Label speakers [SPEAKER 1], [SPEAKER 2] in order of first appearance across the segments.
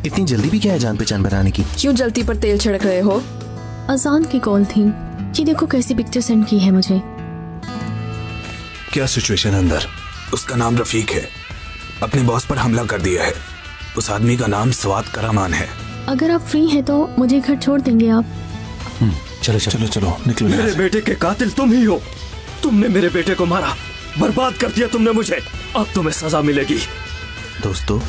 [SPEAKER 1] इतनी जल्दी भी क्या है जान पहचान बनाने की?
[SPEAKER 2] क्यों जल्दी पर तेल छिड़क रहे हो?
[SPEAKER 3] अजान की कॉल थी। ये देखो कैसी पिक्चर सेंड की है मुझे।
[SPEAKER 4] क्या सिचुएशन है अंदर?
[SPEAKER 5] उसका नाम रफीक है, अपने बॉस पर हमला कर दिया है। उस आदमी का नाम स्वाद करामान है।
[SPEAKER 3] अगर आप फ्री हैं तो मुझे घर छोड़ देंगे आप?
[SPEAKER 4] चलो चलो चलो निकलो।
[SPEAKER 6] मेरे बेटे के कातिल तुम ही हो। तुमने मेरे बेटे को मारा, बर्बाद कर दिया तुमने मुझे। अब तुम्हें सजा मिलेगी।
[SPEAKER 1] दोस्तों,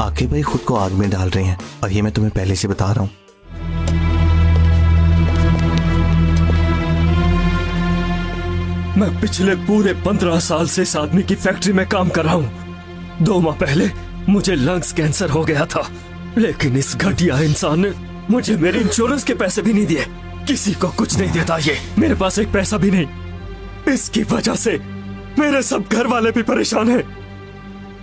[SPEAKER 1] आके भाई खुद को आग में डाल रहे हैं और ये मैं तुम्हें पहले से बता रहा हूँ।
[SPEAKER 6] मैं पिछले पूरे 15 साल से इस आदमी की फैक्ट्री में काम कर रहा हूँ। 2 माह पहले मुझे लंग्स कैंसर हो गया था, लेकिन इस घटिया इंसान ने मुझे मेरे इंश्योरेंस के पैसे भी नहीं दिए। किसी को कुछ नहीं देता ये। मेरे पास एक पैसा भी नहीं। इसकी वजह से मेरे सब घर वाले भी परेशान हैं।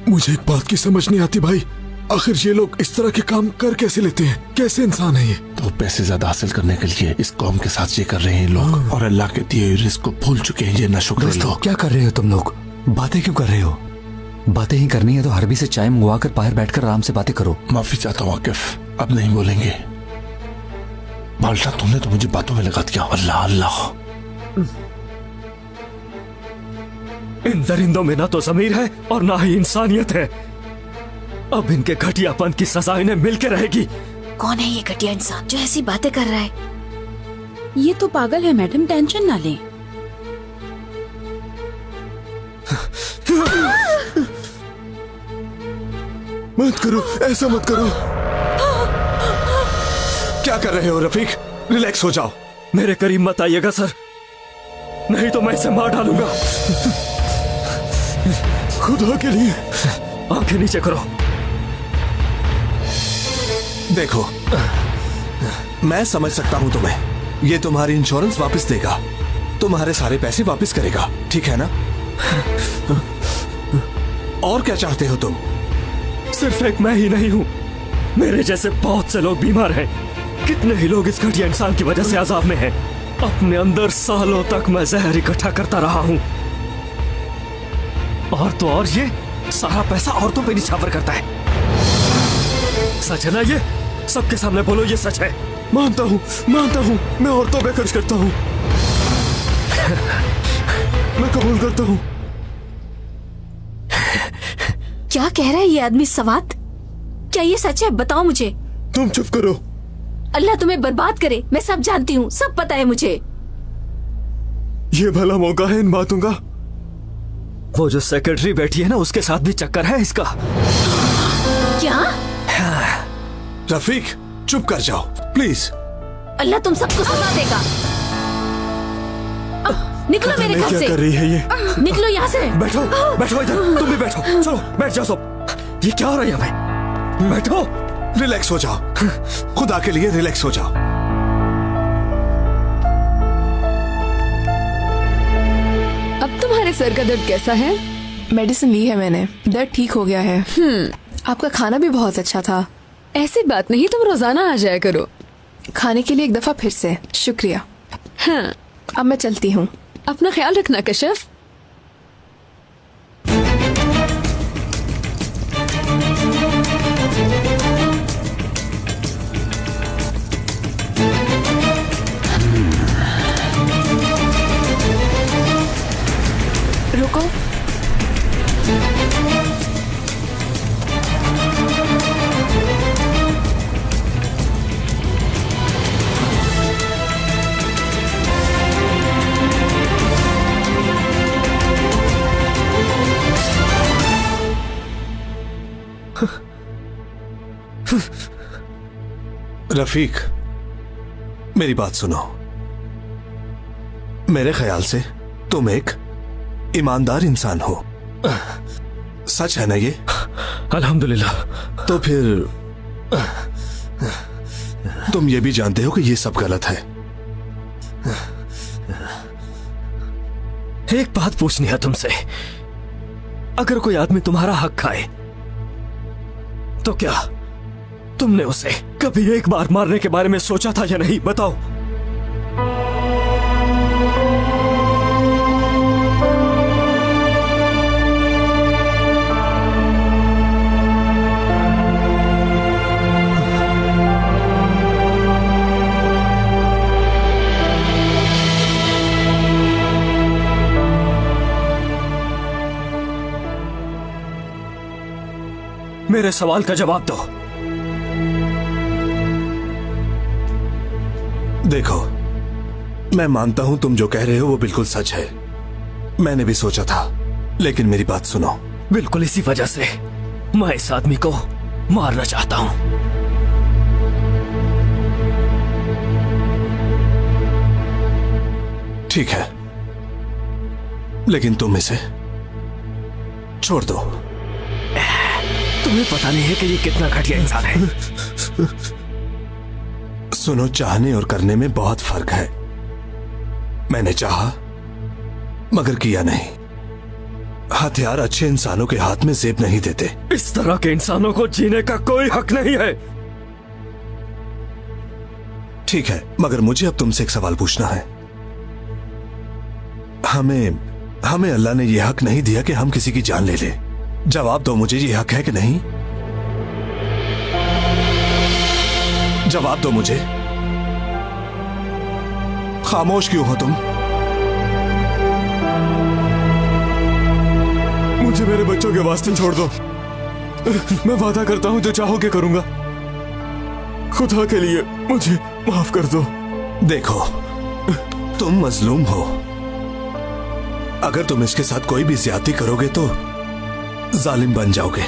[SPEAKER 4] मुझे एक बात की समझ नहीं आती भाई, आखिर ये लोग इस तरह के काम कर कैसे लेते हैं? कैसे इंसान है ये?
[SPEAKER 7] तो पैसे ज्यादा हासिल करने के लिए इस कौम के साथ ये कर रहे हैं लोग, और अल्लाह के दिए रिस्क को भूल चुके हैं ये नाशुक्र लोग।
[SPEAKER 8] क्या कर रहे हो तुम लोग? बातें क्यों कर रहे हो? बातें ही करनी है तो हरबी से चाय मंगवा कर बाहर बैठकर आराम से बातें करो।
[SPEAKER 7] माफी चाहता हूँ आकिफ, अब नहीं बोलेंगे। बाल्टा, तुमने तो मुझे बातों में लगा दिया। अल्लाह अल्लाह।
[SPEAKER 6] इन दरिंदों में ना तो ज़मीर है और ना ही इंसानियत है। अब इनके घटियापन की सजा इन्हें मिलके रहेगी।
[SPEAKER 9] कौन है ये घटिया इंसान जो ऐसी बातें कर रहा है?
[SPEAKER 2] ये तो पागल है मैडम, टेंशन ना लें।
[SPEAKER 4] मत करो, ऐसा मत करो। क्या कर रहे हो रफीक? रिलैक्स हो जाओ।
[SPEAKER 6] मेरे करीब मत आइएगा सर, नहीं तो मैं इसे मार डालूंगा।
[SPEAKER 4] खुदा के लिए
[SPEAKER 6] आंखें नीचे करो।
[SPEAKER 4] देखो, मैं समझ सकता हूं तुम्हें। ये तुम्हारी इंश्योरेंस वापस देगा, तुम्हारे सारे पैसे वापस करेगा, ठीक है ना? और क्या चाहते हो तुम?
[SPEAKER 6] सिर्फ एक मैं ही नहीं हूं, मेरे जैसे बहुत से लोग बीमार हैं। कितने ही लोग इस घटिया इंसान की वजह से अजाब में हैं। अपने अंदर सालों तक मैं जहर इकट्ठा करता रहा हूं, और तो और ये सारा पैसा औरतों पे निछावर करता है। सच है ना ये? सबके सामने बोलो ये सच है।
[SPEAKER 4] मानता हूं, मैं औरतों पे खर्च करता हूं। मैं कबूल करता हूं।
[SPEAKER 9] क्या कह रहा है ये आदमी सवात? क्या ये सच है? बताओ मुझे।
[SPEAKER 4] तुम चुप करो।
[SPEAKER 9] अल्लाह तुम्हें बर्बाद करे। मैं सब जानती हूँ, सब पता है मुझे।
[SPEAKER 4] ये भला मौका है इन बातों का?
[SPEAKER 6] वो जो सेक्रेटरी बैठी है ना, उसके साथ भी चक्कर है इसका।
[SPEAKER 9] क्या?
[SPEAKER 4] रफीक, चुप कर जाओ प्लीज।
[SPEAKER 9] अल्लाह तुम सबको सजा देगा। निकलो मेरे घर से।
[SPEAKER 4] क्या कर रही है ये?
[SPEAKER 9] निकलो यहाँ से।
[SPEAKER 6] बैठो बैठो इधर, तुम भी बैठो। चलो बैठ जाओ सब। ये क्या हो रहा है यहाँ पे? बैठो।
[SPEAKER 4] रिलैक्स हो जाओ, खुदा के लिए रिलैक्स हो जाओ।
[SPEAKER 2] अब तुम्हारे सर का दर्द कैसा है? मेडिसिन ली है मैंने, दर्द ठीक हो गया है। आपका खाना भी बहुत अच्छा था। ऐसी बात नहीं, तुम रोजाना आ जाया करो। खाने के लिए एक दफा फिर से शुक्रिया। हाँ, अब मैं चलती हूँ। अपना ख्याल रखना कशिफ। रुको।
[SPEAKER 4] रफीक, मेरी बात सुनो। मेरे ख्याल से तुम एक ईमानदार इंसान हो। सच है ना ये?
[SPEAKER 6] अल्हम्दुलिल्लाह।
[SPEAKER 4] तो फिर तुम ये भी जानते हो कि ये सब गलत है।
[SPEAKER 6] एक बात पूछनी है तुमसे। अगर कोई आदमी तुम्हारा हक खाए तो क्या तुमने उसे कभी एक बार मारने के बारे में सोचा था या नहीं? बताओ। मेरे सवाल का जवाब दो।
[SPEAKER 4] देखो, मैं मानता हूं तुम जो कह रहे हो वो बिल्कुल सच है। मैंने भी सोचा था, लेकिन मेरी बात सुनो।
[SPEAKER 6] बिल्कुल इसी वजह से मैं इस आदमी को मारना चाहता हूं।
[SPEAKER 4] ठीक है, लेकिन तुम इसे छोड़ दो।
[SPEAKER 6] तुम्हें पता नहीं है कि ये कितना घटिया इंसान है।
[SPEAKER 4] सुनो, चाहने और करने में बहुत फर्क है। मैंने चाहा मगर किया नहीं। हथियार अच्छे इंसानों के हाथ में जेब नहीं देते।
[SPEAKER 6] इस तरह के इंसानों को जीने का कोई हक नहीं है।
[SPEAKER 4] ठीक है, मगर मुझे अब तुमसे एक सवाल पूछना है। हमें अल्लाह ने यह हक नहीं दिया कि हम किसी की जान ले ले। जवाब दो मुझे, ये हक है कि नहीं? जवाब दो मुझे। खामोश क्यों हो तुम?
[SPEAKER 10] मुझे मेरे बच्चों के वास्ते छोड़ दो। मैं वादा करता हूं जो चाहोगे करूंगा। खुदा के लिए मुझे माफ कर दो।
[SPEAKER 4] देखो, तुम मजलूम हो। अगर तुम इसके साथ कोई भी ज्यादती करोगे तो जालिम बन जाओगे।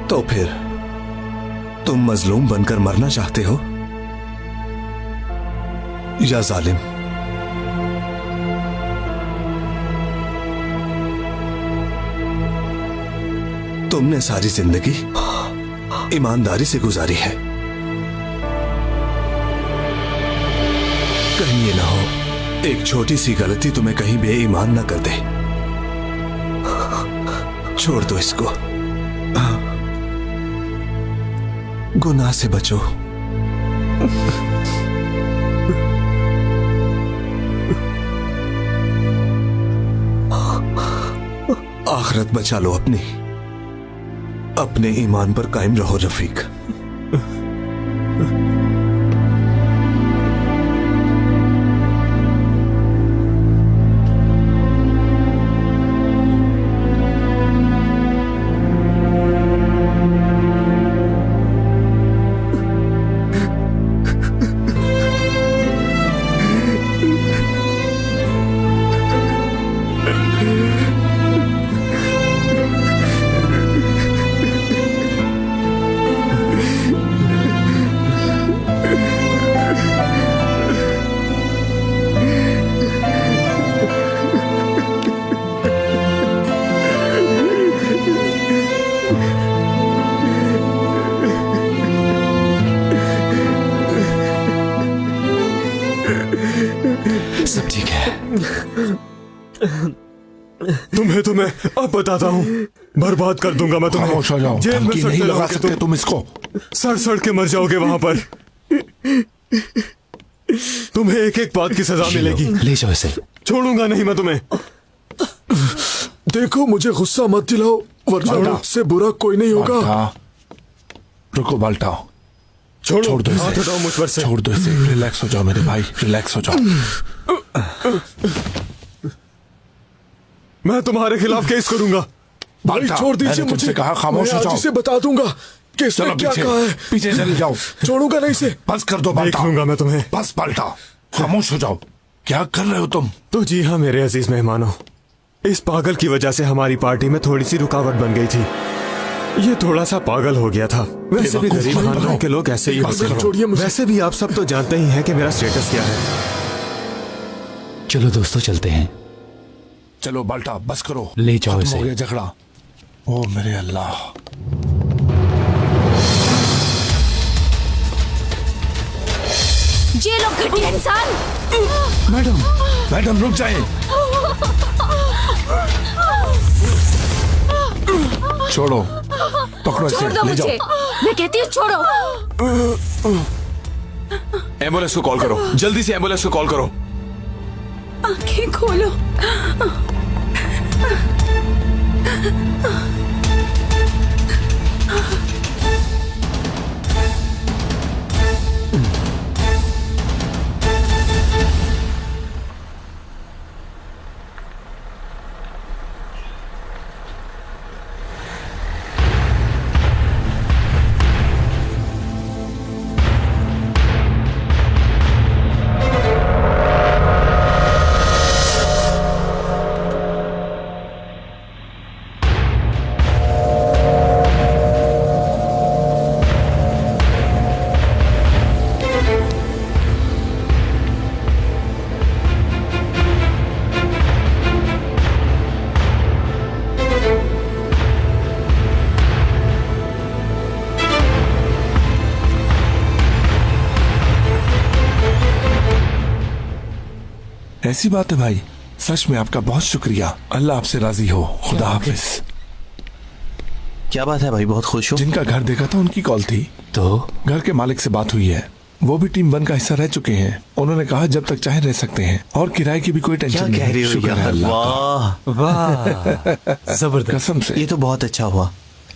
[SPEAKER 4] तो फिर तुम मजलूम बनकर मरना चाहते हो या जालिम? तुमने सारी जिंदगी ईमानदारी से गुजारी है। कहीं ये ना हो एक छोटी सी गलती तुम्हें कहीं बेईमान ना कर दे। छोड़ दो इसको, गुनाह से बचो। आखिरत बचा लो अपनी। अपने ईमान पर कायम रहो रफीक।
[SPEAKER 8] सब ठीक है।
[SPEAKER 10] तुम्हें अब बताता हूँ, बर्बाद कर दूंगा मैं तुम्हें।
[SPEAKER 7] खामोश हो जाओ,
[SPEAKER 10] जेल में
[SPEAKER 7] धमकी
[SPEAKER 10] सड़ते
[SPEAKER 7] नहीं लगा
[SPEAKER 10] रहोगे
[SPEAKER 7] सकते तुम इसको।
[SPEAKER 10] सड़ के मर जाओगे वहां पर। तुम्हें एक एक बात की सजा मिलेगी।
[SPEAKER 8] ले जाओ इसे।
[SPEAKER 10] छोड़ूंगा नहीं मैं तुम्हें। देखो, मुझे गुस्सा मत दिलाओ, वरना मुझसे बुरा कोई नहीं होगा।
[SPEAKER 7] रुको बाल्टा,
[SPEAKER 10] छोड़
[SPEAKER 7] दो
[SPEAKER 10] हाथ
[SPEAKER 7] इसे।
[SPEAKER 10] हटाओ मुझ पर से।
[SPEAKER 7] छोड़ दो इसे। रिलैक्स हो जाओ मेरे भाई, रिलैक्स हो जाओ।
[SPEAKER 10] मैं तुम्हारे खिलाफ केस करूंगा। भाई
[SPEAKER 7] बाल्टा,
[SPEAKER 10] छोड़ दीजिए
[SPEAKER 7] मैंने तुमसे
[SPEAKER 10] मुझे।
[SPEAKER 7] कहा खामोश हो
[SPEAKER 10] मैं आज
[SPEAKER 7] जाओ।
[SPEAKER 10] इसे बता दूंगा कि इसने
[SPEAKER 7] चलो
[SPEAKER 10] क्या
[SPEAKER 7] पीछे,
[SPEAKER 10] कहा है।
[SPEAKER 7] पीछे चले जाओ।
[SPEAKER 10] छोड़ूंगा नहीं इसे।
[SPEAKER 7] बस कर दो
[SPEAKER 10] देख
[SPEAKER 7] बाल्टा।
[SPEAKER 10] लूंगा मैं तुम्हें।
[SPEAKER 7] बस बाल्टा, खामोश हो जाओ। क्या कर रहे हो तुम?
[SPEAKER 10] तो जी हाँ मेरे अजीज मेहमानों, इस पागल की वजह से हमारी पार्टी में थोड़ी सी रुकावट बन गई थी। ये थोड़ा सा पागल हो गया था। वैसे भी गरीब खानदान के लोग ऐसे ही होते हैं। वैसे भी आप सब तो जानते ही हैं कि मेरा स्टेटस क्या है।
[SPEAKER 8] चलो दोस्तों चलते हैं।
[SPEAKER 7] चलो बाल्टा, बस करो।
[SPEAKER 8] ले जाओ
[SPEAKER 7] खत्म
[SPEAKER 8] इसे।
[SPEAKER 7] हो गया झगड़ा। ओ मेरे अल्लाह।
[SPEAKER 9] ये लोग घटिया इंसान।
[SPEAKER 7] मैडम रुक जाए। छोड़ो, पकड़ो
[SPEAKER 9] छोड़
[SPEAKER 7] इसे,
[SPEAKER 9] दो
[SPEAKER 7] ले जाओ।
[SPEAKER 9] मुझे। मैं कहती हूँ छोड़ो।
[SPEAKER 5] एम्बुलेंस को कॉल करो, जल्दी से एम्बुलेंस को कॉल करो।
[SPEAKER 2] आंखें खोलो।
[SPEAKER 7] ऐसी बात है भाई, सच में आपका बहुत शुक्रिया। अल्लाह आपसे राजी हो। खुदा हाफिज।
[SPEAKER 1] क्या बात है भाई, बहुत खुश हो?
[SPEAKER 7] जिनका घर देखा था उनकी कॉल थी, तो घर के मालिक से बात हुई है। वो भी टीम 1 का हिस्सा रह चुके हैं। उन्होंने कहा जब तक चाहे रह सकते हैं और किराए की भी कोई टेंशन नहीं।
[SPEAKER 1] कह रही हो
[SPEAKER 7] शुक्र है
[SPEAKER 1] यार,
[SPEAKER 7] अल्लाह
[SPEAKER 1] वाह
[SPEAKER 8] वाह जबरदस्त।
[SPEAKER 7] कसम से
[SPEAKER 1] ये तो बहुत अच्छा हुआ।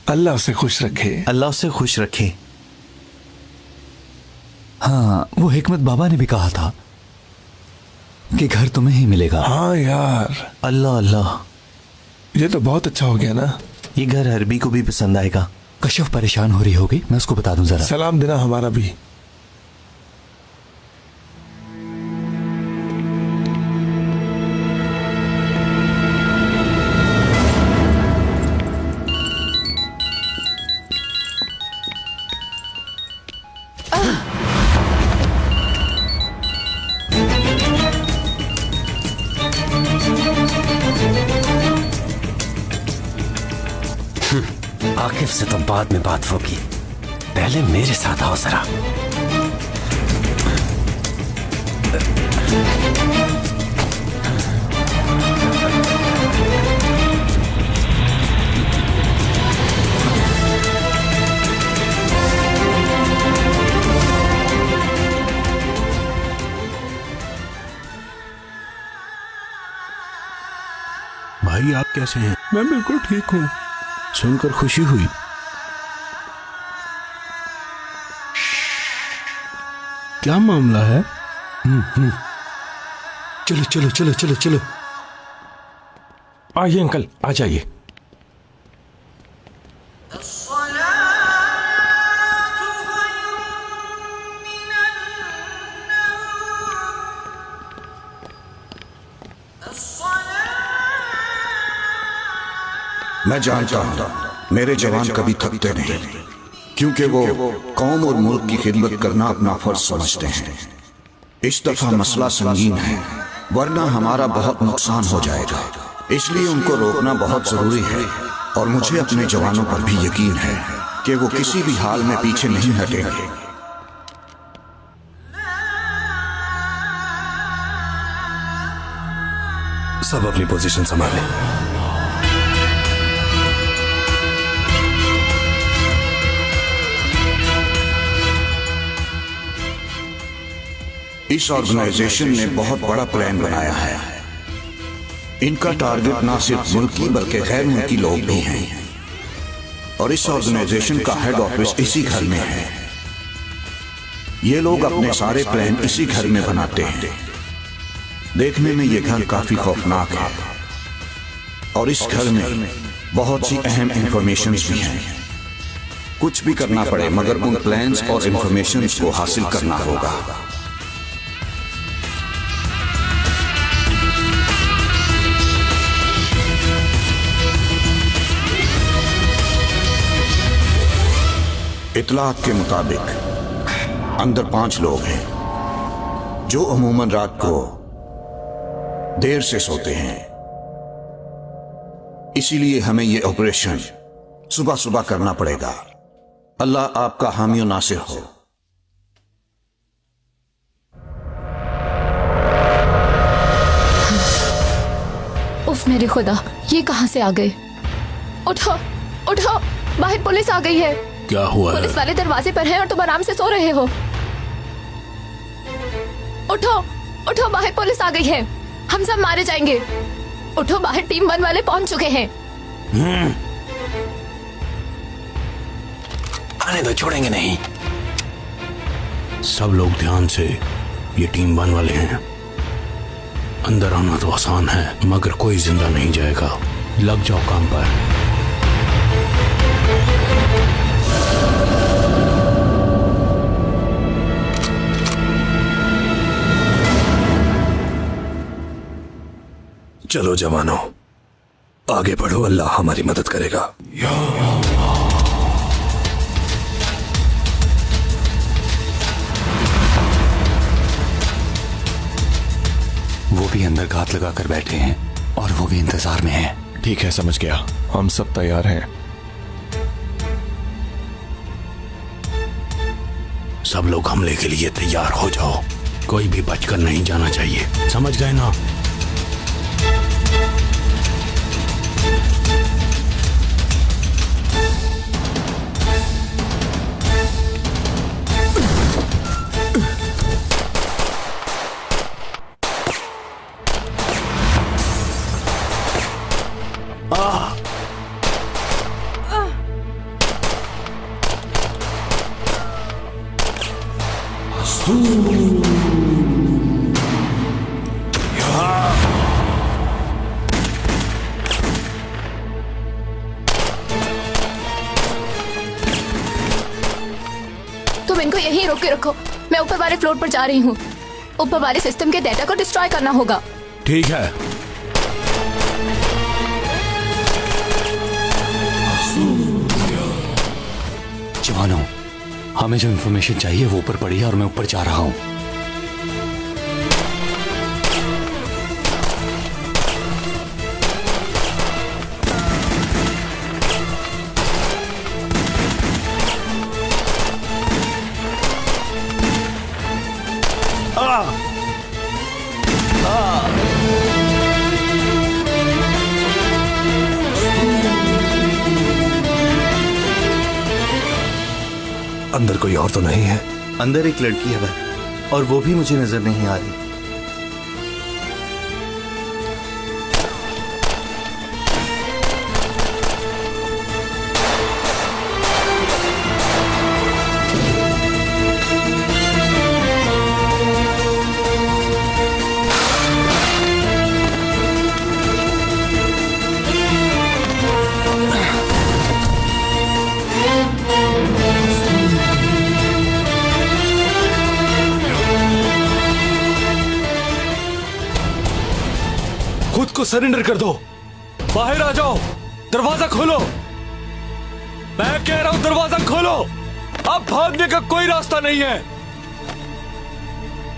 [SPEAKER 7] अल्लाह उसे खुश रखे।
[SPEAKER 1] अल्लाह उसे खुश रखे।
[SPEAKER 8] हाँ, वो हिकमत बाबा ने भी कहा था कि घर तुम्हें ही मिलेगा।
[SPEAKER 7] हाँ यार,
[SPEAKER 1] अल्लाह अल्लाह,
[SPEAKER 7] ये तो बहुत अच्छा हो गया ना।
[SPEAKER 1] ये घर अरबी को भी पसंद आएगा।
[SPEAKER 8] कश्यप परेशान हो रही होगी, मैं उसको बता दूं जरा।
[SPEAKER 7] सलाम देना हमारा भी।
[SPEAKER 11] आकिफ से तो बाद में बात होगी, पहले मेरे साथ आओ जरा।
[SPEAKER 5] भाई आप कैसे हैं?
[SPEAKER 10] मैं बिल्कुल ठीक हूँ।
[SPEAKER 5] सुनकर खुशी हुई। क्या मामला है?
[SPEAKER 8] चलो चलो चलो चलो चलो।
[SPEAKER 6] आइए अंकल, आ जाइए।
[SPEAKER 12] मैं जानता हूं मेरे जवान कभी थकते नहीं, क्योंकि वो कौम और मुल्क की खिदमत करना अपना फर्ज समझते हैं। इस दफा मसला संगीन है, वरना हमारा बहुत नुकसान हो जाएगा। इसलिए उनको रोकना बहुत जरूरी है और मुझे अपने जवानों पर भी यकीन है कि वो किसी भी हाल में पीछे नहीं हटेंगे।
[SPEAKER 4] सब अपनी पोजीशन संभालें।
[SPEAKER 12] इस ऑर्गेनाइजेशन ने बहुत बड़ा प्लान बनाया है। इनका टारगेट ना सिर्फ मुल्की बल्कि गैर मुल्की लोग भी हैं, और इस ऑर्गेनाइजेशन का हेड ऑफिस इसी घर में है। ये लोग अपने सारे प्लान इसी घर में बनाते हैं। देखने में ये घर काफी खौफनाक है और इस घर में बहुत सी अहम इंफॉर्मेशन भी हैं। कुछ भी करना पड़े मगर उन प्लान्स और इंफॉर्मेशन को हासिल करना होगा। इतलात के मुताबिक अंदर 5 लोग हैं जो अमूमन रात को देर से सोते हैं। इसीलिए हमें यह ऑपरेशन सुबह सुबह करना पड़ेगा। अल्लाह आपका हामी और नासिर हो।
[SPEAKER 3] उफ मेरे खुदा, ये कहां से आ गए? उठो उठो, बाहर पुलिस आ गई है।
[SPEAKER 5] क्या हुआ है?
[SPEAKER 3] पुलिस वाले दरवाजे पर हैं और तुम आराम से सो रहे हो। उठो उठो, बाहर पुलिस आ गई है, हम सब मारे जाएंगे। उठो, बाहर टीम 1 वाले पहुंच चुके हैं।
[SPEAKER 11] आने दो, छोड़ेंगे नहीं।
[SPEAKER 5] सब लोग ध्यान से, ये टीम 1 वाले हैं। अंदर आना तो आसान है मगर कोई जिंदा नहीं जाएगा। लग जाओ काम पर।
[SPEAKER 4] चलो जवानों, आगे बढ़ो, अल्लाह हमारी मदद करेगा।
[SPEAKER 8] वो भी अंदर घात लगा कर बैठे हैं और वो भी इंतजार में हैं।
[SPEAKER 10] ठीक है, समझ गया। हम सब तैयार हैं।
[SPEAKER 5] सब लोग हमले के लिए तैयार हो जाओ। कोई भी बचकर नहीं जाना चाहिए, समझ गए ना?
[SPEAKER 3] तुम इनको यहीं रोक के रखो, मैं ऊपर वाले फ्लोर पर जा रही हूँ। ऊपर वाले सिस्टम के डेटा को डिस्ट्रॉय करना होगा।
[SPEAKER 5] ठीक है।
[SPEAKER 8] जवानों, हमें जो इन्फॉर्मेशन चाहिए वो ऊपर पड़ी है और मैं ऊपर जा रहा हूँ।
[SPEAKER 4] अंदर कोई और तो नहीं है?
[SPEAKER 1] अंदर एक लड़की है भाई, और वो भी मुझे नजर नहीं आ रही।
[SPEAKER 6] खुद को सरेंडर कर दो, बाहर आ जाओ, दरवाजा खोलो। मैं कह रहा हूं दरवाजा खोलो, अब भागने का कोई रास्ता नहीं है।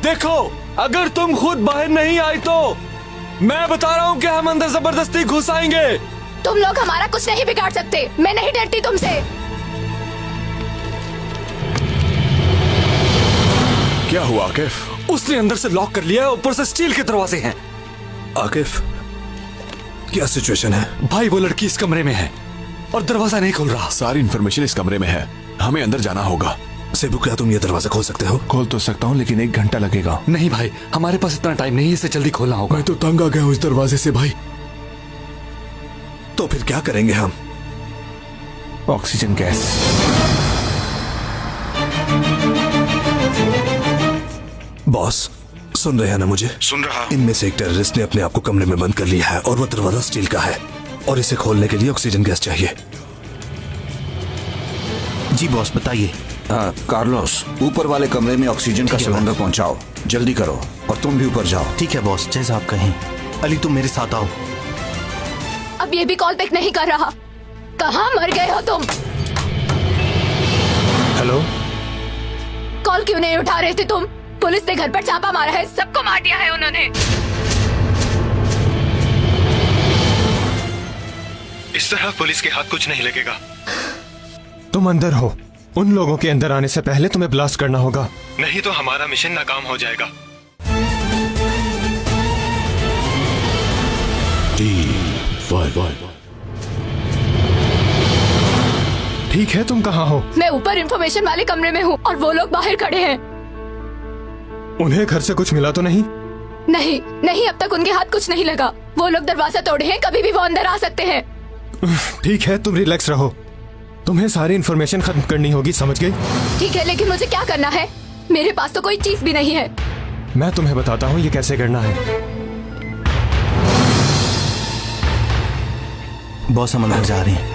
[SPEAKER 6] देखो, अगर तुम खुद बाहर नहीं आई तो मैं बता रहा हूं कि हम अंदर जबरदस्ती घुस आएंगे।
[SPEAKER 3] तुम लोग हमारा कुछ नहीं बिगाड़ सकते, मैं नहीं डरती तुमसे।
[SPEAKER 4] क्या हुआ आकिफ?
[SPEAKER 6] उसने अंदर से लॉक कर लिया है, ऊपर से स्टील के दरवाजे हैं।
[SPEAKER 4] आकिफ, क्या सिचुएशन है?
[SPEAKER 6] भाई वो लड़की इस कमरे में है और दरवाजा नहीं खुल रहा।
[SPEAKER 7] सारी इन्फॉर्मेशन इस कमरे में है, हमें अंदर जाना होगा।
[SPEAKER 4] सेबू, क्या तुम ये दरवाजा खोल सकते हो?
[SPEAKER 7] खोल तो सकता हूँ, लेकिन 1 घंटा लगेगा।
[SPEAKER 8] नहीं भाई, हमारे पास इतना टाइम नहीं है, इसे जल्दी खोलना होगा।
[SPEAKER 4] मैं तो तंग आ गया हूँ इस दरवाजे से भाई। तो फिर क्या करेंगे हम?
[SPEAKER 7] Oxygen gas.
[SPEAKER 4] बॉस, सुन रहे हैं ना मुझे?
[SPEAKER 12] सुन रहा।
[SPEAKER 4] इनमें से एक टेररिस्ट ने अपने आप को कमरे में बंद कर लिया है और वो दरवाजा स्टील का है और इसे खोलने के लिए ऑक्सीजन गैस चाहिए।
[SPEAKER 1] जी बॉस, बताइए।
[SPEAKER 12] कार्लोस, ऊपर वाले कमरे में ऑक्सीजन का सिलेंडर पहुंचाओ, जल्दी करो। और तुम भी ऊपर जाओ।
[SPEAKER 1] ठीक है बॉस, जैसा आप कहें। अली, तुम मेरे साथ आओ।
[SPEAKER 3] अब ये भी कॉल बैक नहीं कर रहा। कहाँ मर गए हो तुम?
[SPEAKER 6] हेलो,
[SPEAKER 3] कॉल क्यों नहीं उठा रहे थे तुम? पुलिस ने घर पर छापा मारा है, सबको मार दिया है उन्होंने।
[SPEAKER 10] इस तरह पुलिस के हाथ कुछ नहीं लगेगा। तुम अंदर हो, उन लोगों के अंदर आने से पहले तुम्हें ब्लास्ट करना होगा, नहीं तो हमारा मिशन नाकाम हो जाएगा। ठीक है, तुम कहाँ हो?
[SPEAKER 3] मैं ऊपर इंफॉर्मेशन वाले कमरे में हूँ और वो लोग बाहर खड़े हैं।
[SPEAKER 10] उन्हें घर से कुछ मिला तो नहीं?
[SPEAKER 3] नहीं नहीं, अब तक उनके हाथ कुछ नहीं लगा। वो लोग दरवाजा तोड़े हैं, कभी भी वो अंदर आ सकते हैं।
[SPEAKER 10] ठीक है, तुम रिलैक्स रहो, तुम्हें सारी इन्फॉर्मेशन खत्म करनी होगी, समझ गई?
[SPEAKER 3] ठीक है, लेकिन मुझे क्या करना है? मेरे पास तो कोई चीज भी नहीं है।
[SPEAKER 10] मैं तुम्हें बताता हूँ ये कैसे करना है।
[SPEAKER 1] बॉस, हम अंदर जा रहे हैं।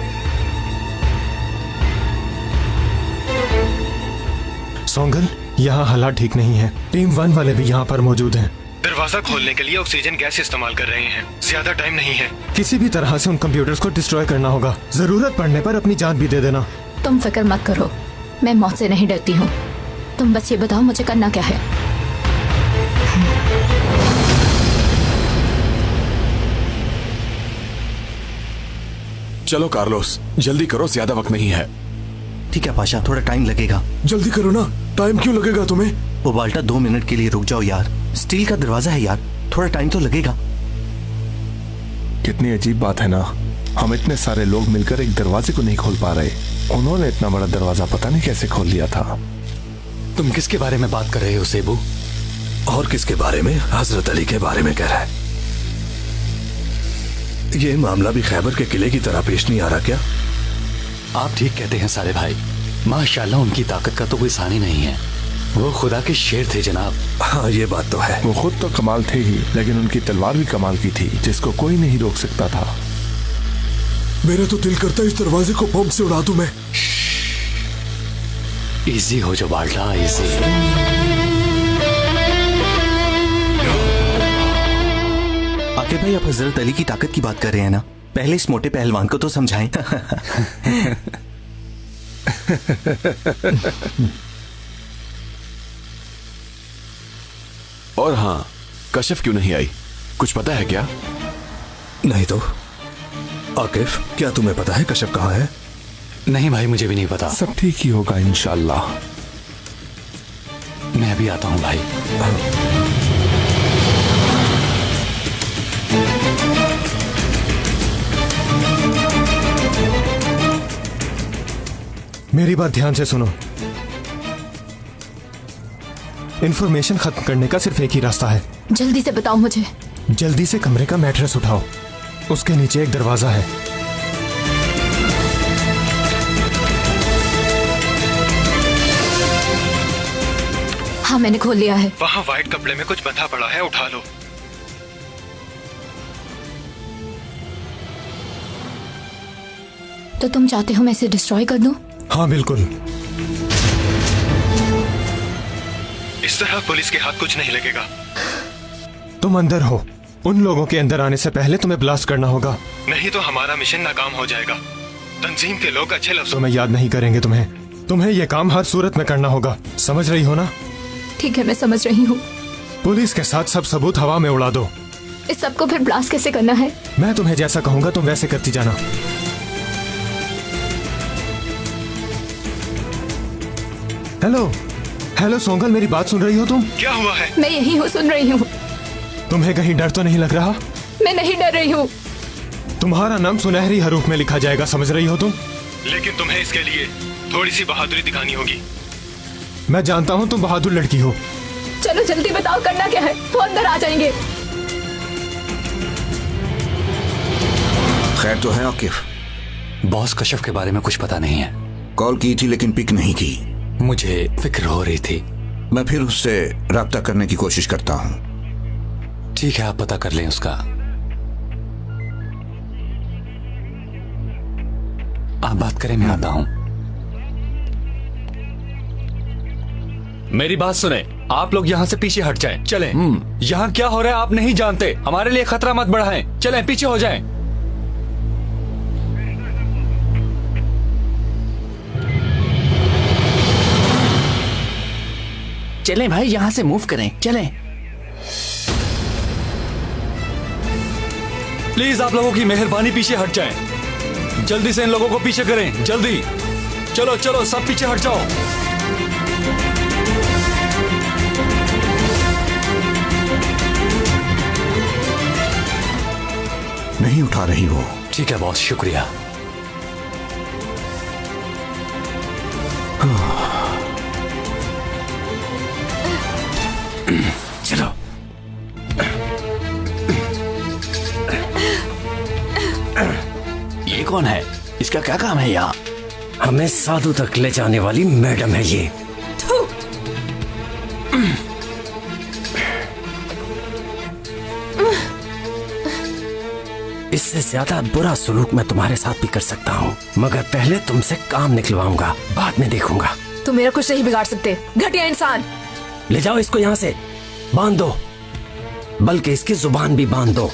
[SPEAKER 10] सोंगल, यहाँ हालात ठीक नहीं है। टीम 1 वाले भी यहाँ पर मौजूद हैं।
[SPEAKER 13] दरवाजा खोलने के लिए ऑक्सीजन गैस इस्तेमाल कर रहे हैं, ज्यादा टाइम नहीं है।
[SPEAKER 10] किसी भी तरह से उन कंप्यूटर्स को डिस्ट्रॉय करना होगा, जरूरत पड़ने पर अपनी जान भी दे देना।
[SPEAKER 3] तुम फिक्र मत करो, मैं मौत से नहीं डरती हूँ। तुम बस ये बताओ मुझे करना क्या है।
[SPEAKER 7] चलो कार्लोस, जल्दी करो, ज्यादा वक्त नहीं है।
[SPEAKER 1] ठीक है पाशा, थोड़ा टाइम लगेगा।
[SPEAKER 4] जल्दी करो ना, टाइम क्यों लगेगा तुम्हें?
[SPEAKER 1] उबाल्टा 2 मिनट के लिए रुक जाओ यार, स्टील का दरवाजा है यार, थोड़ा टाइम तो लगेगा।
[SPEAKER 7] कितनी अजीब बात है ना, हम इतने सारे लोग मिलकर एक दरवाजे को नहीं खोल पा रहे, उन्होंने इतना बड़ा दरवाजा पता नहीं कैसे खोल लिया था।
[SPEAKER 8] तुम किसके बारे में बात कर रहे हो सेबू?
[SPEAKER 4] और किसके बारे में? हजरत अली के बारे में कह रहा है। ये मामला भी खैबर के किले की तरह पेश नहीं आ रहा क्या?
[SPEAKER 8] आप ठीक कहते हैं साले भाई, माशाल्लाह उनकी ताकत का तो कोई सानी नहीं है, वो खुदा के शेर थे जनाब।
[SPEAKER 4] हाँ ये बात तो है।
[SPEAKER 7] वो खुद तो कमाल थे ही, लेकिन उनकी तलवार भी कमाल की थी, जिसको कोई नहीं रोक सकता था।
[SPEAKER 4] मेरा तो दिल करता है इस दरवाजे को बम से उड़ा दूं मैं।
[SPEAKER 8] इजी हो जो बाल्टा, इजी।
[SPEAKER 1] आके भाई, आप हजरत अली की ताकत की बात कर रहे हैं ना, पहले इस मोटे पहलवान को तो समझाएं।
[SPEAKER 14] और हाँ, कशिफ क्यों नहीं आई, कुछ पता है क्या?
[SPEAKER 4] नहीं तो। आकिफ, क्या तुम्हें पता है कशिफ कहाँ है?
[SPEAKER 8] नहीं भाई, मुझे भी नहीं पता।
[SPEAKER 7] सब ठीक ही होगा इंशाल्लाह।
[SPEAKER 8] मैं अभी आता हूँ भाई।
[SPEAKER 10] मेरी बात ध्यान से सुनो। इंफॉर्मेशन खत्म करने का सिर्फ एक ही रास्ता है।
[SPEAKER 3] जल्दी से बताओ मुझे।
[SPEAKER 10] जल्दी से कमरे का मैट्रेस उठाओ, उसके नीचे एक दरवाजा है।
[SPEAKER 3] हाँ मैंने खोल लिया है।
[SPEAKER 13] वहाँ व्हाइट कपड़े में कुछ बंधा पड़ा है, उठा लो।
[SPEAKER 3] तो तुम चाहते हो मैं इसे डिस्ट्रॉय कर दूं?
[SPEAKER 10] हाँ बिल्कुल।
[SPEAKER 13] इस तरह पुलिस के हाथ कुछ नहीं लगेगा।
[SPEAKER 10] तुम अंदर हो, उन लोगों के अंदर आने से पहले तुम्हें ब्लास्ट करना होगा,
[SPEAKER 13] नहीं तो हमारा मिशन नाकाम हो जाएगा। तंजीम के लोग अच्छे लफ्जों
[SPEAKER 10] तो मैं याद नहीं करेंगे तुम्हें यह काम हर सूरत में करना होगा, समझ रही हो ना?
[SPEAKER 3] ठीक है, मैं समझ रही हूँ।
[SPEAKER 10] पुलिस के साथ सब सबूत हवा में उड़ा दो।
[SPEAKER 3] इस सबको फिर ब्लास्ट कैसे करना है?
[SPEAKER 10] मैं तुम्हें जैसा कहूंगा तुम वैसे करती जाना। हेलो सोंगल, मेरी बात सुन रही हो तुम?
[SPEAKER 13] क्या हुआ है?
[SPEAKER 3] मैं यही हूँ, सुन रही हूँ।
[SPEAKER 10] तुम्हें कहीं डर तो नहीं लग रहा?
[SPEAKER 3] मैं नहीं डर रही हूँ।
[SPEAKER 10] तुम्हारा नाम सुनहरी हरूफ में लिखा जाएगा, समझ रही हो तुम?
[SPEAKER 13] लेकिन तुम्हें इसके लिए थोड़ी सी बहादुरी दिखानी होगी।
[SPEAKER 10] मैं जानता हूँ तुम बहादुर लड़की हो।
[SPEAKER 3] चलो जल्दी बताओ, करना क्या है? वो अंदर आ जाएंगे।
[SPEAKER 12] खैर तो है आकिफ?
[SPEAKER 8] बॉस कशिफ के बारे में कुछ पता नहीं है।
[SPEAKER 12] कॉल की थी लेकिन पिक नहीं की।
[SPEAKER 8] मुझे फिक्र हो रही थी।
[SPEAKER 12] मैं फिर उससे राब्ता करने की कोशिश करता हूँ।
[SPEAKER 8] ठीक है, आप पता कर लें उसका। आप बात करें, मैं आता हूं।
[SPEAKER 6] मेरी बात सुने, आप लोग यहाँ से पीछे हट जाएं, चलें। यहाँ क्या हो रहा है आप नहीं जानते, हमारे लिए खतरा मत बढ़ाएं, चलें पीछे हो जाएं।
[SPEAKER 15] चलें भाई, यहाँ से मूव करें, चलें।
[SPEAKER 6] प्लीज आप लोगों की मेहरबानी पीछे हट जाएं। जल्दी से इन लोगों को पीछे करें, जल्दी। चलो चलो सब पीछे हट जाओ।
[SPEAKER 12] नहीं उठा रही वो।
[SPEAKER 8] ठीक है बॉस, शुक्रिया।
[SPEAKER 15] चलो।
[SPEAKER 8] ये कौन है? इसका क्या काम है यहाँ?
[SPEAKER 11] हमें साधु तक ले जाने वाली मैडम है ये। इससे ज्यादा बुरा सलूक मैं तुम्हारे साथ भी कर सकता हूँ, मगर पहले तुमसे काम निकलवाऊंगा, बाद में देखूंगा।
[SPEAKER 2] तुम मेरा कुछ नहीं बिगाड़ सकते, घटिया इंसान।
[SPEAKER 11] ले जाओ इसको यहाँ से, बांध दो, बल्कि इसकी जुबान भी बांध दो।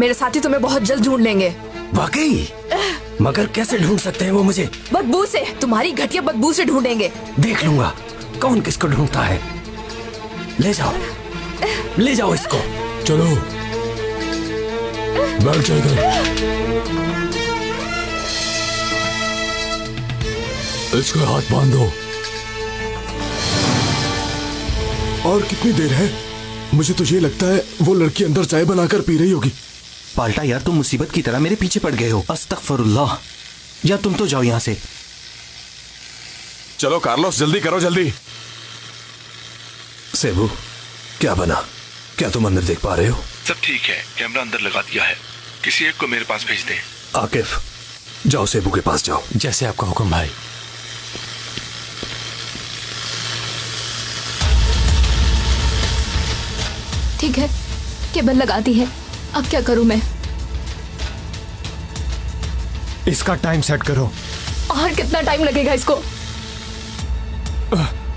[SPEAKER 2] मेरे साथी तुम्हें बहुत जल्द ढूंढ लेंगे।
[SPEAKER 11] वाकई? मगर कैसे ढूंढ सकते हैं वो मुझे?
[SPEAKER 2] बदबू से, तुम्हारी घटिया बदबू से ढूंढेंगे।
[SPEAKER 11] देख लूंगा कौन किसको ढूंढता है। ले जाओ, ले जाओ इसको।
[SPEAKER 4] चलो बैठ जाएगा।
[SPEAKER 6] इसके हाथ बांधो।
[SPEAKER 4] और कितनी देर है? मुझे तो ये लगता है वो लड़की अंदर चाय बनाकर पी रही होगी।
[SPEAKER 1] पाल्टा यार, तुम मुसीबत की तरह मेरे पीछे पड़ गए हो। अस्तगफिरुल्लाह। यार तुम तो जाओ यहाँ से।
[SPEAKER 14] चलो कार्लोस, जल्दी करो, जल्दी।
[SPEAKER 4] सेबू, क्या बना? क्या तुम अंदर देख पा रहे हो?
[SPEAKER 7] सब ठीक है, कैमरा अंदर लगा दिया है। किसी एक को मेरे पास भेज दे।
[SPEAKER 4] आकिफ, जाओ सेबू के पास जाओ।
[SPEAKER 8] जैसे आपका हुक्म भाई।
[SPEAKER 3] ठीक है, केबल लगा दी है। अब क्या करूं मैं?
[SPEAKER 10] इसका टाइम सेट करो।
[SPEAKER 3] और कितना टाइम लगेगा इसको?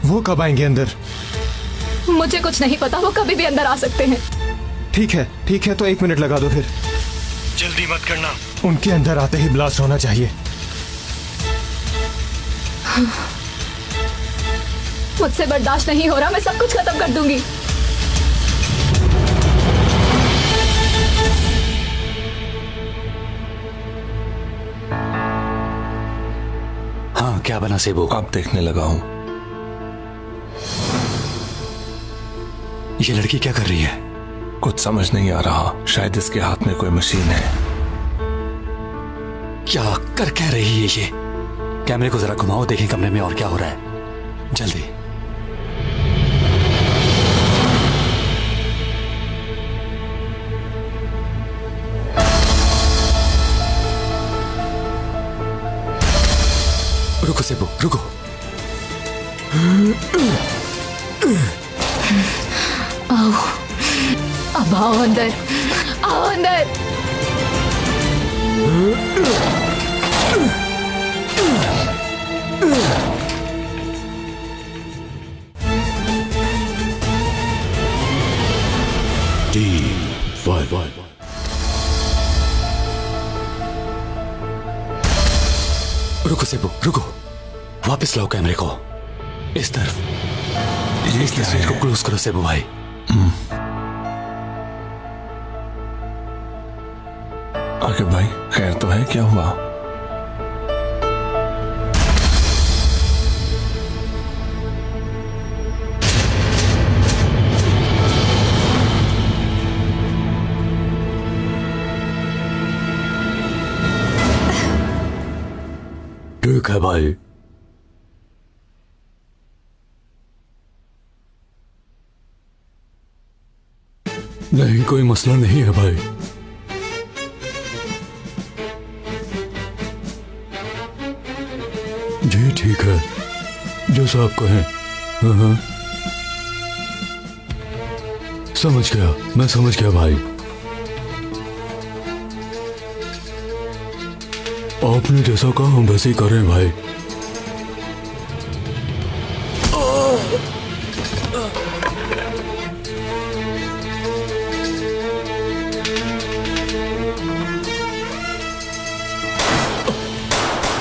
[SPEAKER 10] वो कब आएंगे अंदर?
[SPEAKER 3] मुझे कुछ नहीं पता, वो कभी भी अंदर आ सकते हैं।
[SPEAKER 10] ठीक है, तो 1 मिनट लगा दो फिर।
[SPEAKER 13] जल्दी मत करना।
[SPEAKER 10] उनके अंदर आते ही ब्लास्ट होना चाहिए।
[SPEAKER 3] मुझसे बर्दाश्त नहीं हो रहा, मैं सब कुछ खत्म कर दूंगी।
[SPEAKER 8] हाँ, क्या बना सेबू?
[SPEAKER 4] अब देखने लगा हूं।
[SPEAKER 8] ये लड़की क्या कर रही है?
[SPEAKER 4] कुछ समझ नहीं आ रहा। शायद इसके हाथ में कोई मशीन है।
[SPEAKER 8] क्या कर कह रही है ये? कैमरे को जरा घुमाओ, देखें कमरे में और क्या हो रहा है। जल्दी। रुको सेबू, रुको।
[SPEAKER 3] आओ, अब आओ अंदर, आओ अंदर।
[SPEAKER 8] रुको सेबू, रुको। वापस लाओ कैमरे को इस तरफ। इस तस्वीर को क्लोज करो सेबू भाई।
[SPEAKER 4] आकिफ भाई, खैर तो है? क्या हुआ?
[SPEAKER 5] ठीक है भाई। नहीं, कोई मसला नहीं है भाई। जी ठीक है, जैसा आप कहें। हाँ, समझ गया, मैं समझ गया भाई। आपने जैसा कहा हम वैसे ही कर रहे हैं भाई।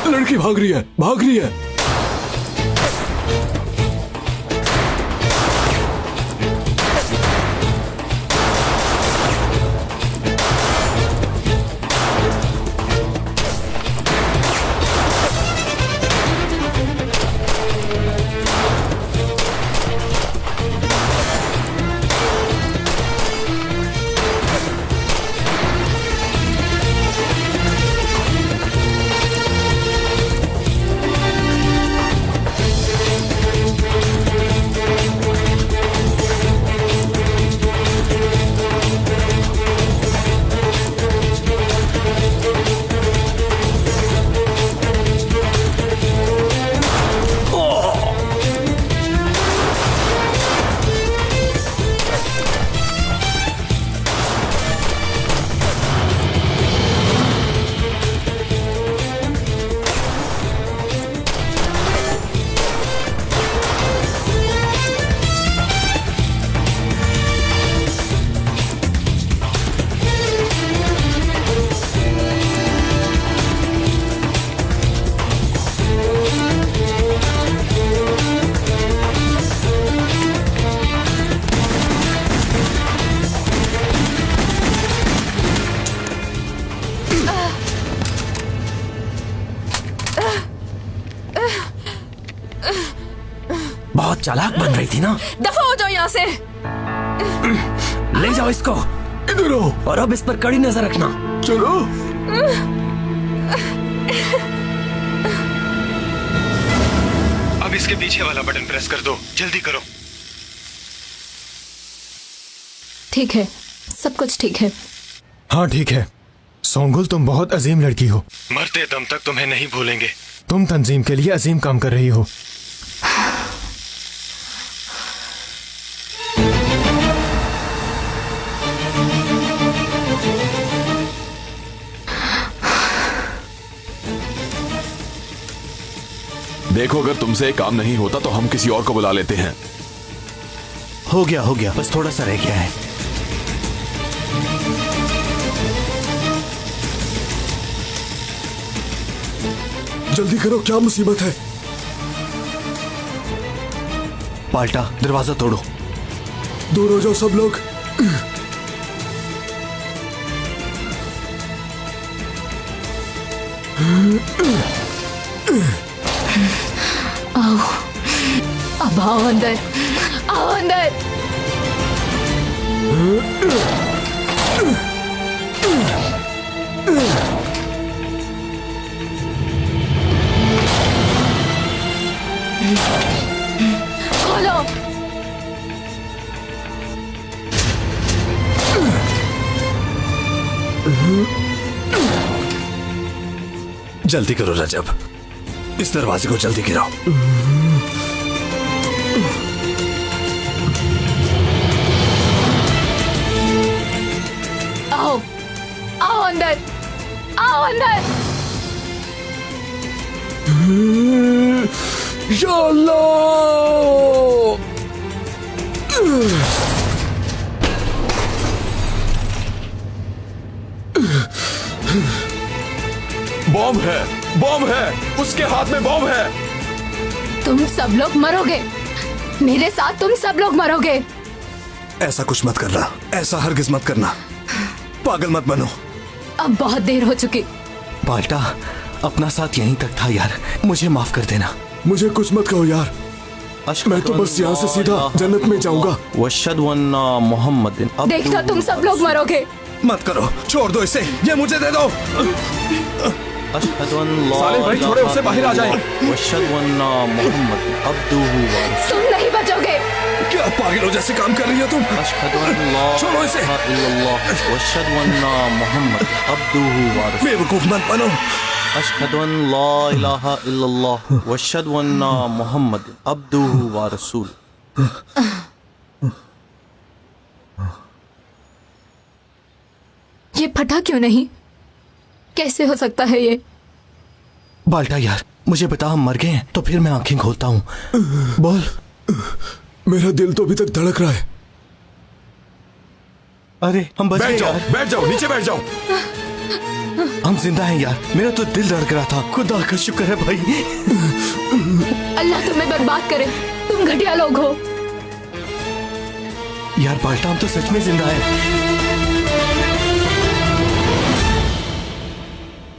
[SPEAKER 4] लड़की भाग रही है, भाग रही है।
[SPEAKER 11] बहुत चालाक बन रही थी ना।
[SPEAKER 2] दफा हो जाओ यहाँ से।
[SPEAKER 11] ले जाओ इसको।
[SPEAKER 4] इधर आओ।
[SPEAKER 11] और अब इस पर कड़ी नजर रखना।
[SPEAKER 4] चलो।
[SPEAKER 13] अब इसके पीछे वाला बटन प्रेस कर दो, जल्दी करो।
[SPEAKER 3] ठीक है, सब कुछ ठीक है।
[SPEAKER 10] हाँ ठीक है। सोंगुल, तुम बहुत अजीम लड़की हो।
[SPEAKER 13] मरते दम तक तुम्हें नहीं भूलेंगे।
[SPEAKER 10] तुम तंजीम के लिए अजीम काम कर रही हो।
[SPEAKER 14] देखो, अगर तुमसे काम नहीं होता तो हम किसी और को बुला लेते हैं।
[SPEAKER 1] हो गया, बस थोड़ा सा रह गया है।
[SPEAKER 4] जल्दी करो, क्या मुसीबत है?
[SPEAKER 1] पाल्टा, दरवाजा तोड़ो।
[SPEAKER 4] दूर हो जाओ सब लोग।
[SPEAKER 3] आओ, अब आओ अंदर, आओ अंदर। खोलो।
[SPEAKER 4] जल्दी करो रजब, इस दरवाजे को जल्दी गिराओ।
[SPEAKER 3] आओ, आओ अंदर, आओ अंदर।
[SPEAKER 4] या अल्लाह!
[SPEAKER 14] बॉम्ब है, बॉम्ब है, उसके हाथ में बॉम्ब है।
[SPEAKER 3] तुम सब लोग मरोगे, मेरे साथ तुम सब लोग मरोगे।
[SPEAKER 4] ऐसा कुछ मत करना, ऐसा हरगिज मत करना। पागल मत बनो।
[SPEAKER 3] अब बहुत देर हो चुकी।
[SPEAKER 1] पाल्टा, अपना साथ यहीं तक था यार, मुझे माफ कर देना।
[SPEAKER 4] मुझे कुछ मत कहो यार, मैं तो बस यहाँ से सीधा जन्नत में जाऊंगा।
[SPEAKER 1] वशहदु अन्ना मुहम्मदिन।
[SPEAKER 3] देखना तुम सब लोग मरोगे।
[SPEAKER 4] मत करो, छोड़ दो इसे, ये मुझे दे दो।
[SPEAKER 14] साले भाई छोड़े, उसे बाहर आ जाए।
[SPEAKER 1] वशहदु अन्ना मुहम्मदिन अब्दुहु व रसूलुहु।
[SPEAKER 3] तुम नहीं बचोगे।
[SPEAKER 4] क्या पागलों जैसे काम कर रही हो तुम? छोड़ो इसे।
[SPEAKER 1] वशहदु अन्ना मुहम्मदिन अब्दुहु व रसूलुहु।
[SPEAKER 4] बेवकूफ मत बनो।
[SPEAKER 1] अशहदु अन ला इलाहा इल्लल्लाह वशहदु अन्ना मुहम्मदिन अब्दुहु व रसूलुहु।
[SPEAKER 3] ये फटा क्यों नहीं? कैसे हो सकता है ये?
[SPEAKER 1] बाल्टा यार, मुझे बता, हम मर गए हैं तो फिर मैं आंखें खोलता हूँ। बोल।
[SPEAKER 4] मेरा दिल तो अभी तक धड़क रहा है।
[SPEAKER 1] अरे हम बच गए यार।
[SPEAKER 14] बैठ जाओ, नीचे बैठ जाओ।
[SPEAKER 1] हम जिंदा हैं यार, मेरा तो दिल धड़क रहा था। खुदा का शुक्र है भाई।
[SPEAKER 3] अल्लाह तुम्हें बर्बाद करे, तुम घटिया लोग हो।
[SPEAKER 1] यार बाल्टा, हम तो सच में जिंदा हैं।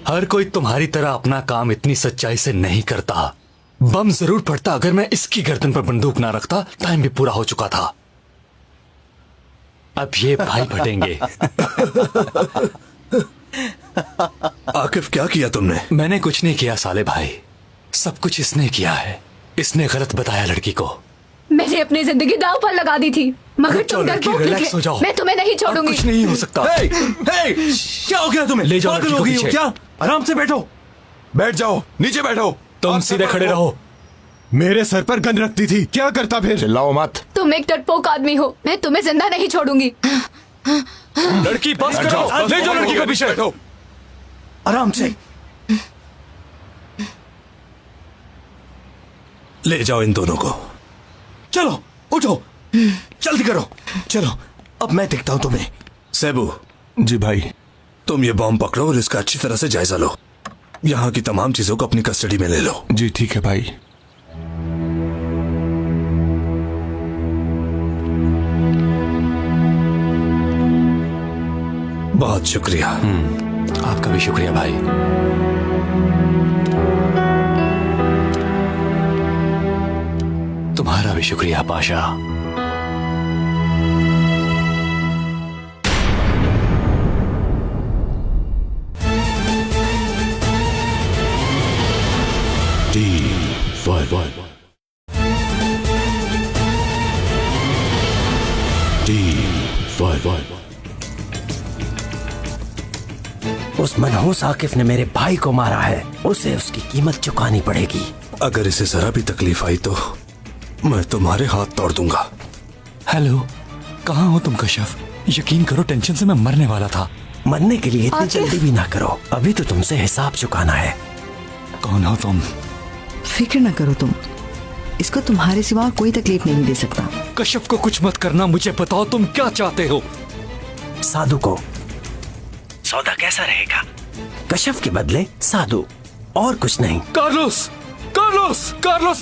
[SPEAKER 8] हर कोई तुम्हारी तरह अपना काम इतनी सच्चाई से नहीं करता। बम जरूर फटता अगर मैं इसकी गर्दन पर बंदूक ना रखता। टाइम भी पूरा हो चुका था। अब ये भाई फटेंगे।
[SPEAKER 4] आकिफ, क्या किया तुमने?
[SPEAKER 8] मैंने कुछ नहीं किया साले भाई, सब कुछ इसने किया है। इसने गलत बताया लड़की को।
[SPEAKER 3] मैंने अपनी जिंदगी दांव पर लगा दी थी, मगर तुम डरपोक
[SPEAKER 8] रिलैक्स हो
[SPEAKER 3] निकले।
[SPEAKER 8] जाओ।
[SPEAKER 3] मैं तुम्हें नहीं छोड़ूंगी।
[SPEAKER 8] कुछ नहीं हो सकता।
[SPEAKER 1] क्या हो गया तुम्हें?
[SPEAKER 8] ले जाओ
[SPEAKER 1] पागल
[SPEAKER 8] लड़की
[SPEAKER 1] हो
[SPEAKER 8] को
[SPEAKER 1] गई हो
[SPEAKER 8] पीछे।
[SPEAKER 1] क्या? आराम से बैठो।
[SPEAKER 14] बैठ जाओ, नीचे बैठो।
[SPEAKER 8] तुम सीधे खड़े रहो।
[SPEAKER 10] मेरे सर पर गन रखती थी, क्या करता फिर?
[SPEAKER 7] चिल्लाओ मत।
[SPEAKER 3] तुम एक डरपोक आदमी हो, मैं तुम्हें जिंदा नहीं छोड़ूंगी।
[SPEAKER 8] लड़की बस करो, ले जाओ लड़की को पीछे।
[SPEAKER 14] बैठो।
[SPEAKER 1] आराम से।
[SPEAKER 4] ले जाओ इन दोनों को।
[SPEAKER 1] चलो उठो, जल्दी करो। चलो, अब मैं देखता हूं तुम्हें।
[SPEAKER 4] सेबू।
[SPEAKER 7] जी भाई।
[SPEAKER 4] तुम ये बॉम्ब पकड़ो और इसका अच्छी तरह से जायजा लो। यहाँ की तमाम चीजों को अपनी कस्टडी में ले लो।
[SPEAKER 7] जी ठीक है भाई।
[SPEAKER 4] बहुत शुक्रिया।
[SPEAKER 8] आपका भी शुक्रिया भाई। तुम्हारा भी शुक्रिया पाशा।
[SPEAKER 11] उस मनहूस आकिफ ने मेरे भाई को मारा है, उसे उसकी कीमत चुकानी पड़ेगी।
[SPEAKER 4] अगर इसे जरा भी तकलीफ आई तो मैं तुम्हारे हाथ तोड़ दूंगा।
[SPEAKER 8] हेलो, कहाँ हो तुम कश्यप? यकीन करो टेंशन से मैं मरने वाला था।
[SPEAKER 11] मरने के लिए इतनी जल्दी भी ना करो, अभी तो तुमसे हिसाब चुकाना है।
[SPEAKER 8] कौन हो तुम?
[SPEAKER 16] फिक्र न करो तुम, इसको तुम्हारे सिवा कोई तकलीफ नहीं दे सकता।
[SPEAKER 8] कश्यप को कुछ मत करना, मुझे बताओ तुम क्या चाहते हो?
[SPEAKER 11] साधु को। सौदा कैसा रहेगा? कश्यप के बदले साधु, और कुछ नहीं।
[SPEAKER 8] Carlos, Carlos, Carlos.